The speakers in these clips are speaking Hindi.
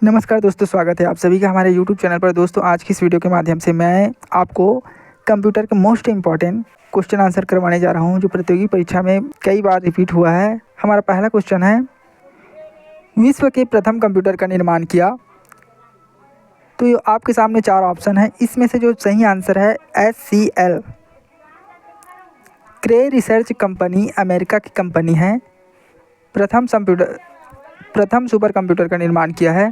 नमस्कार दोस्तों, स्वागत है आप सभी का हमारे YouTube चैनल पर। दोस्तों, आज की इस वीडियो के माध्यम से मैं आपको कंप्यूटर के मोस्ट इम्पॉर्टेंट क्वेश्चन आंसर करवाने जा रहा हूं, जो प्रतियोगी परीक्षा में कई बार रिपीट हुआ है। हमारा पहला क्वेश्चन है, विश्व के प्रथम कंप्यूटर का निर्माण किया। तो ये आपके सामने 4 ऑप्शन है, इसमें से जो सही आंसर है HCL। क्रे रिसर्च कंपनी अमेरिका की कंपनी है, प्रथम सुपर कंप्यूटर का निर्माण किया है।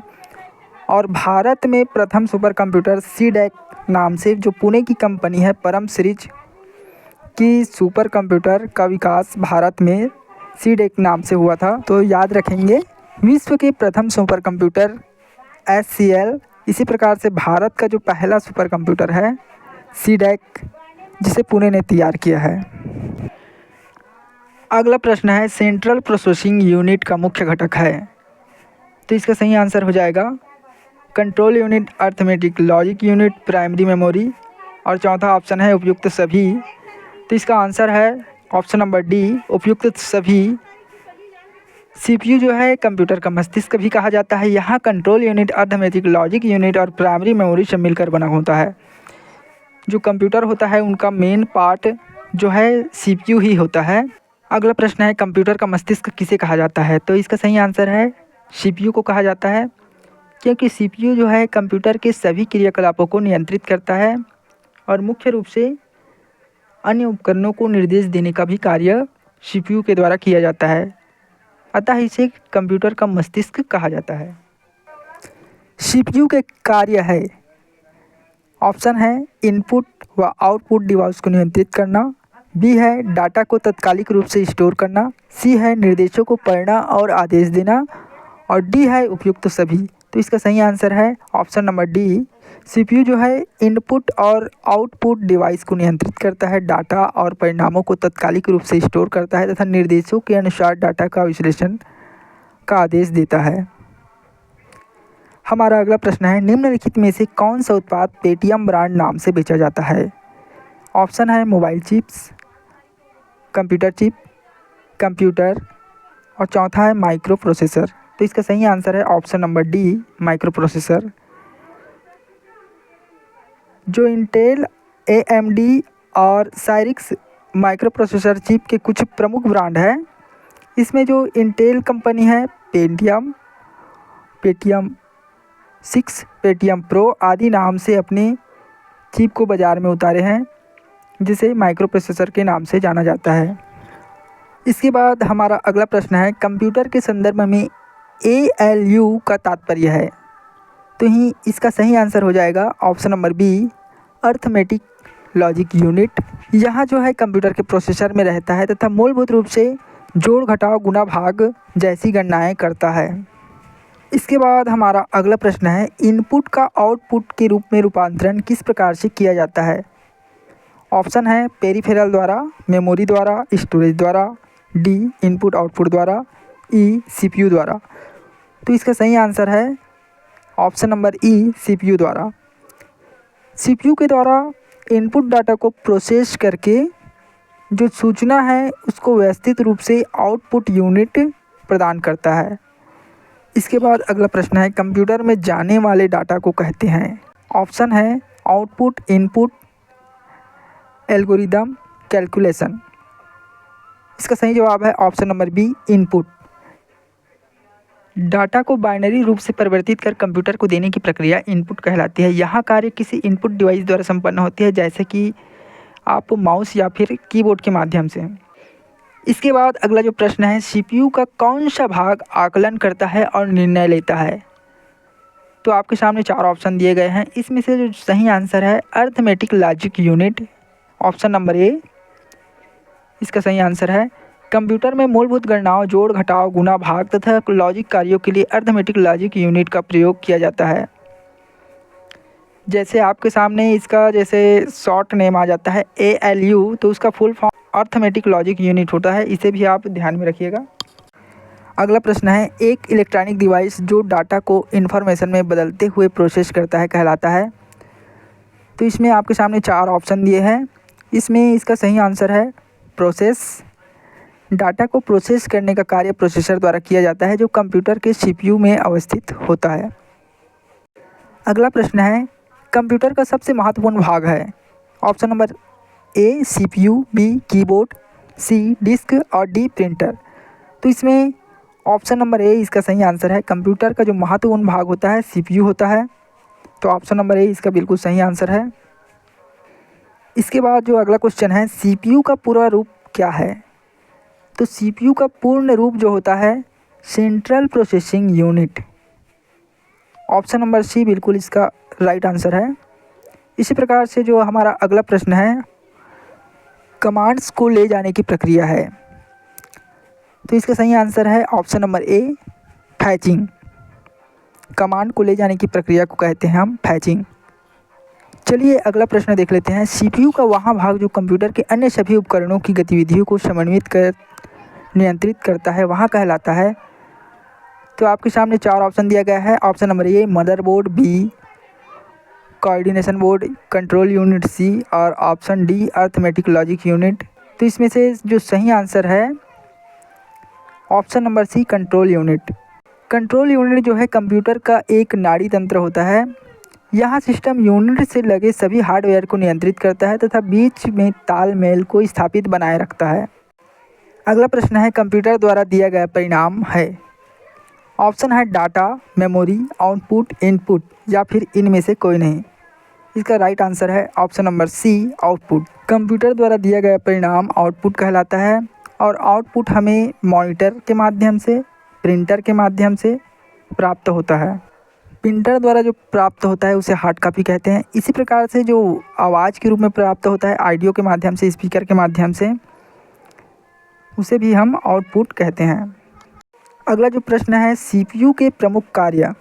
और भारत में प्रथम सुपर कंप्यूटर सीडेक नाम से जो पुणे की कंपनी है, परम सीरीज की सुपर कंप्यूटर का विकास भारत में सीडेक नाम से हुआ था। तो याद रखेंगे, विश्व के प्रथम सुपर कंप्यूटर HCL। इसी प्रकार से भारत का जो पहला सुपर कंप्यूटर है सीडेक, जिसे पुणे ने तैयार किया है। अगला प्रश्न है, सेंट्रल प्रोसेसिंग यूनिट का मुख्य घटक है। तो इसका सही आंसर हो जाएगा control unit, arithmetic logic unit, primary memory. और चौथा ऑप्शन है उपयुक्त सभी। तो इसका आंसर है ऑप्शन नंबर डी, उपयुक्त सभी। CPU जो है कंप्यूटर का मस्तिष्क भी कहा जाता है। यहाँ control unit, arithmetic logic unit और प्राइमरी मेमोरी से मिलकर बना होता है। जो कंप्यूटर होता है उनका मेन पार्ट जो है CPU ही होता है। अगला प्रश्न है, कंप्यूटर का मस्तिष्क किसे कहा जाता है। तो इसका सही आंसर है CPU को कहा जाता है, क्योंकि CPU जो है कंप्यूटर के सभी क्रियाकलापों को नियंत्रित करता है और मुख्य रूप से अन्य उपकरणों को निर्देश देने का भी कार्य CPU के द्वारा किया जाता है। अतः इसे कंप्यूटर का मस्तिष्क कहा जाता है। CPU के कार्य है, ऑप्शन है इनपुट व आउटपुट डिवाइस को नियंत्रित करना, बी है डाटा को तात्कालिक रूप से स्टोर करना, सी है निर्देशों को पढ़ना और आदेश देना, और डी है उपयुक्त सभी। तो इसका सही आंसर है ऑप्शन नंबर डी। CPU जो है इनपुट और आउटपुट डिवाइस को नियंत्रित करता है, डाटा और परिणामों को तात्कालिक रूप से स्टोर करता है तथा निर्देशों के अनुसार डाटा का विश्लेषण का आदेश देता है। हमारा अगला प्रश्न है, निम्नलिखित में से कौन सा उत्पाद पेटीएम ब्रांड नाम से बेचा जाता है। ऑप्शन है mobile chips, computer chip, computer, और चौथा है माइक्रो प्रोसेसर। तो इसका सही आंसर है option number D, micro processor. जो इंटेल, AMD और साइरिक्स माइक्रो प्रोसेसर चिप के कुछ प्रमुख ब्रांड हैं। इसमें जो इंटेल कंपनी है पेंटियम 6, पेंटियम प्रो आदि नाम से अपने चिप को बाज़ार में उतारे हैं, जिसे माइक्रो प्रोसेसर के नाम से जाना जाता है। इसके बाद हमारा अगला प्रश्न है, कंप्यूटर के संदर्भ में ALU का तात्पर्य है। तो ही इसका सही आंसर हो जाएगा option number B, arithmetic logic unit. यहाँ जो है कंप्यूटर के प्रोसेसर में रहता है तथा मूलभूत रूप से जोड़, घटाव, गुणा, भाग जैसी गणनाएं करता है। इसके बाद हमारा अगला प्रश्न है, इनपुट का आउटपुट के रूप में रूपांतरण किस प्रकार से किया जाता है। ऑप्शन है पेरिफेरल द्वारा, मेमोरी द्वारा, स्टोरेज द्वारा, डी इनपुट आउटपुट द्वारा, ई CPU द्वारा। तो इसका सही आंसर है ऑप्शन नंबर ई, CPU द्वारा। CPU के द्वारा इनपुट डाटा को प्रोसेस करके जो सूचना है उसको व्यवस्थित रूप से आउटपुट यूनिट प्रदान करता है। इसके बाद अगला प्रश्न है, कंप्यूटर में जाने वाले डाटा को कहते हैं। ऑप्शन है आउटपुट, इनपुट, एल्गोरिदम, कैलकुलेशन। इसका सही जवाब है option number B, input. Data को बाइनरी रूप से परिवर्तित कर कंप्यूटर को देने की प्रक्रिया इनपुट कहलाती है। यह कार्य किसी इनपुट डिवाइस द्वारा संपन्न होती है, जैसे कि आप माउस या फिर कीबोर्ड के माध्यम से। इसके बाद अगला जो प्रश्न है, CPU का कौन सा भाग आकलन करता है और निर्णय लेता है। तो आपके सामने 4 ऑप्शन दिए गए हैं, इसमें से जो सही आंसर है arithmetic logic unit, option number ए इसका सही आंसर है। कंप्यूटर में मूलभूत गणनाओं, जोड़, घटाव, गुणा, भाग तथा लॉजिक कार्यों के लिए अर्थमेटिक लॉजिक यूनिट का प्रयोग किया जाता है। जैसे आपके सामने इसका जैसे शॉर्ट नेम आ जाता है ALU, तो उसका full form arithmetic logic unit होता है। इसे भी आप ध्यान में रखिएगा। अगला प्रश्न है, एक इलेक्ट्रॉनिक डिवाइस जो डाटा को इन्फॉर्मेशन में बदलते हुए प्रोसेस करता है कहलाता है। तो इसमें आपके सामने 4 ऑप्शन दिए हैं, इसमें इसका सही आंसर है प्रोसेस। डाटा को प्रोसेस करने का कार्य प्रोसेसर द्वारा किया जाता है, जो कंप्यूटर के CPU में अवस्थित होता है। अगला प्रश्न है, कंप्यूटर का सबसे महत्वपूर्ण भाग है। Option number A CPU, B keyboard, C disk और डी प्रिंटर। तो इसमें ऑप्शन नंबर ए इसका सही आंसर है। कंप्यूटर का जो महत्वपूर्ण भाग होता है सीपीयू होता है। तो ऑप्शन नंबर ए इसका बिल्कुल सही आंसर है। इसके बाद जो अगला क्वेश्चन है, सीपीयू का पूरा रूप क्या है? तो सीपीयू का पूर्ण रूप जो होता है central processing unit. Option number C बिल्कुल इसका राइट आंसर है। इसी प्रकार से जो हमारा अगला प्रश्न है, कमांड्स को ले जाने की प्रक्रिया है। तो इसका सही आंसर है ऑप्शन नंबर ए फैचिंग। कमांड को ले जाने की प्रक्रिया को कहते हैं हम फैचिंग। चलिए अगला प्रश्न देख लेते हैं, सीपीयू का वह भाग जो कंप्यूटर के अन्य सभी उपकरणों की गतिविधियों को समन्वित कर नियंत्रित करता है वहाँ कहलाता है। तो आपके सामने 4 ऑप्शन दिया गया है। Option number A motherboard, B coordination board, control unit C और option D arithmetic logic unit. तो इसमें से जो सही आंसर है option number C control unit. Control unit जो है कंप्यूटर का एक नाड़ी तंत्र होता है। यहाँ सिस्टम यूनिट से लगे सभी हार्डवेयर को नियंत्रित करता है तथा बीच में तालमेल को स्थापित बनाए रखता है। अगला प्रश्न है, कंप्यूटर द्वारा दिया गया परिणाम है। ऑप्शन है डाटा, मेमोरी, आउटपुट, इनपुट या फिर इनमें से कोई नहीं। इसका राइट आंसर है option number C output. Computer द्वारा दिया गया परिणाम आउटपुट कहलाता है और आउटपुट हमें मॉनिटर के माध्यम से, प्रिंटर के माध्यम से प्राप्त होता है। प्रिंटर द्वारा जो प्राप्त होता है उसे हार्ड कॉपी कहते हैं। इसी प्रकार से जो आवाज़ के रूप में प्राप्त होता है ऑडियो के माध्यम से, स्पीकर के माध्यम से, उसे भी हम आउटपुट कहते हैं। अगला जो प्रश्न है, सीपीयू के प्रमुख कार्य।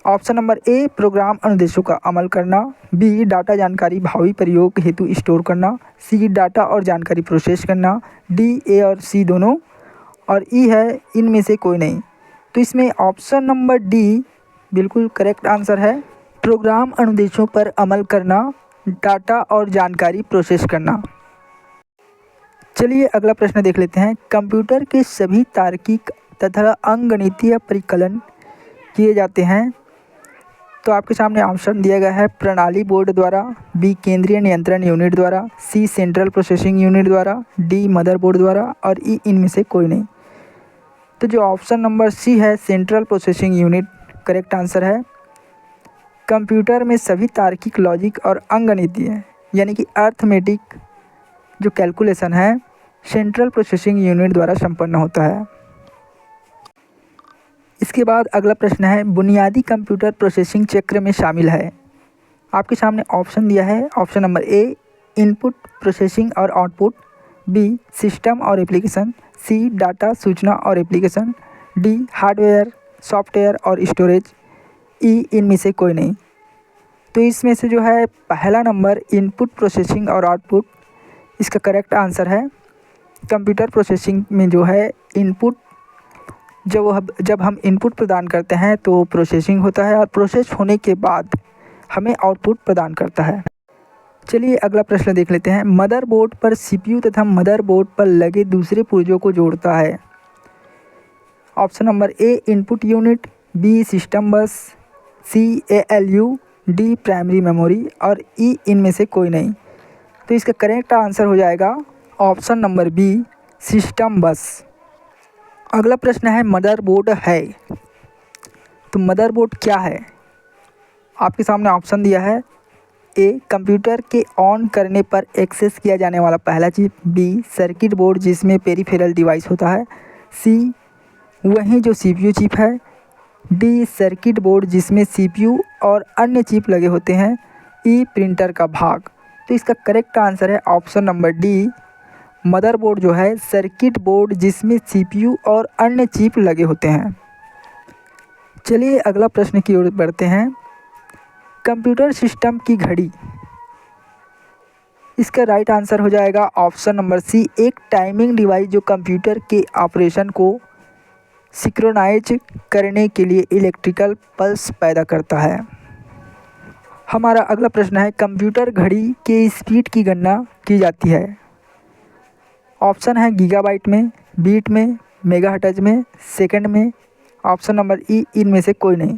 ऑप्शन नंबर ए प्रोग्राम अनुदेशों का अमल करना, बी डाटा जानकारी भावी प्रयोग हेतु स्टोर करना, सी डाटा और जानकारी प्रोसेस करना, डी ए और सी दोनों और ई है इनमें से कोई नहीं। तो इसमें ऑप्शन नंबर डी बिल्कुल करेक्ट आंसर है। प्रोग्राम अनुदेशों पर अमल करना, डाटा और जानकारी प्रोसेस करना। चलिए अगला प्रश्न देख लेते हैं, कंप्यूटर के सभी तार्किक तथा अंकगणितीय परिकलन किए जाते हैं। तो आपके सामने ऑप्शन दिया गया है प्रणाली बोर्ड द्वारा, बी केंद्रीय नियंत्रण यूनिट द्वारा, सी सेंट्रल प्रोसेसिंग यूनिट द्वारा, डी मदरबोर्ड द्वारा और ई इनमें से कोई नहीं। तो जो ऑप्शन नंबर सी है central processing unit correct answer है। कंप्यूटर में सभी तार्किक, लॉजिक और अंकगणितीय यानी कि अर्थमेटिक जो कैलकुलेशन है सेंट्रल प्रोसेसिंग यूनिट द्वारा संपन्न होता है। इसके बाद अगला प्रश्न है, बुनियादी कंप्यूटर प्रोसेसिंग चक्र में शामिल है। आपके सामने ऑप्शन दिया है। Option number A input, processing और आउटपुट, बी सिस्टम और एप्लीकेशन, सी डाटा, सूचना और एप्लीकेशन, डी हार्डवेयर, सॉफ्टवेयर और स्टोरेज, ई इनमें से कोई नहीं। तो इसमें से जो है पहला नंबर इनपुट, प्रोसेसिंग और आउटपुट इसका करेक्ट आंसर है। कंप्यूटर प्रोसेसिंग में जो है इनपुट जब हम इनपुट प्रदान करते हैं तो प्रोसेसिंग होता है और प्रोसेस होने के बाद हमें आउटपुट प्रदान करता है। चलिए अगला प्रश्न देख लेते हैं, मदरबोर्ड पर सीपीयू तथा मदरबोर्ड पर लगे दूसरे पुर्जों को जोड़ता है। Option number A input unit, B system bus, C ALU, D primary memory और ई इनमें से कोई नहीं। तो इसका करेक्ट आंसर हो जाएगा ऑप्शन नंबर बी सिस्टम बस। अगला प्रश्न है, मदरबोर्ड है। तो मदरबोर्ड क्या है? आपके सामने ऑप्शन दिया है। ए कंप्यूटर के ऑन करने पर एक्सेस किया जाने वाला पहला चिप, बी सर्किट बोर्ड जिसमें पेरिफेरल डिवाइस होता है, सी वही जो सीपीयू चिप है, डी सर्किट बोर्ड जिसमें सीपीयू और अन्य चिप लगे होते हैं, ई प्रिंटर का भाग। तो इसका करेक्ट आंसर है ऑप्शन नंबर डी मदरबोर्ड जो है सर्किट बोर्ड जिसमें सीपीयू और अन्य चिप लगे होते हैं। चलिए अगला प्रश्न की ओर बढ़ते हैं, कंप्यूटर सिस्टम की घड़ी। इसका राइट आंसर हो जाएगा ऑप्शन नंबर सी एक टाइमिंग डिवाइस जो कंप्यूटर के ऑपरेशन को सिंक्रोनाइज करने के लिए इलेक्ट्रिकल पल्स पैदा करता है। हमारा अगला प्रश्न है, कंप्यूटर घड़ी के स्पीड की गणना की जाती है। ऑप्शन है गीगाबाइट में, बीट में, मेगाहर्ट्ज में, सेकंड में, ऑप्शन नंबर ई इनमें से कोई नहीं।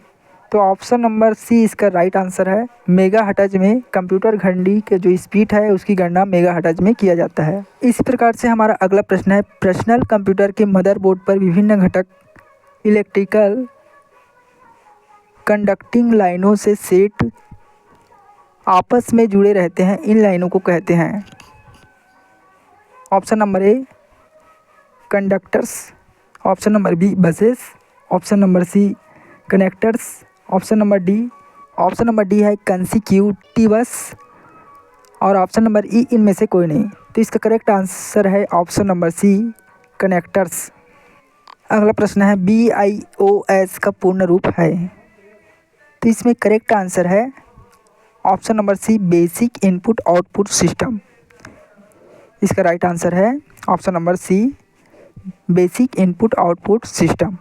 तो ऑप्शन नंबर सी इसका राइट आंसर है। मेगाहर्ट्ज में कंप्यूटर घंटी के जो स्पीड है उसकी गणना मेगाहर्ट्ज में किया जाता है। इसी प्रकार से हमारा अगला प्रश्न है, पर्सनल कंप्यूटर के मदरबोर्ड पर विभिन्न घटक इलेक्ट्रिकल कंडक्टिंग लाइनों से सेट आपस में जुड़े रहते हैं, इन लाइनों को कहते हैं। Option number A conductors, option number B buses, option number C connectors, option number D है कंसिक्यूटिवस और ऑप्शन नंबर ई इनमें से कोई नहीं। तो इसका करेक्ट आंसर है ऑप्शन नंबर सी कनेक्टर्स। अगला प्रश्न है BIOS का पूर्ण रूप है। तो इसमें करेक्ट आंसर है option number C basic input output system. इसका राइट आंसर है option number C basic input output system.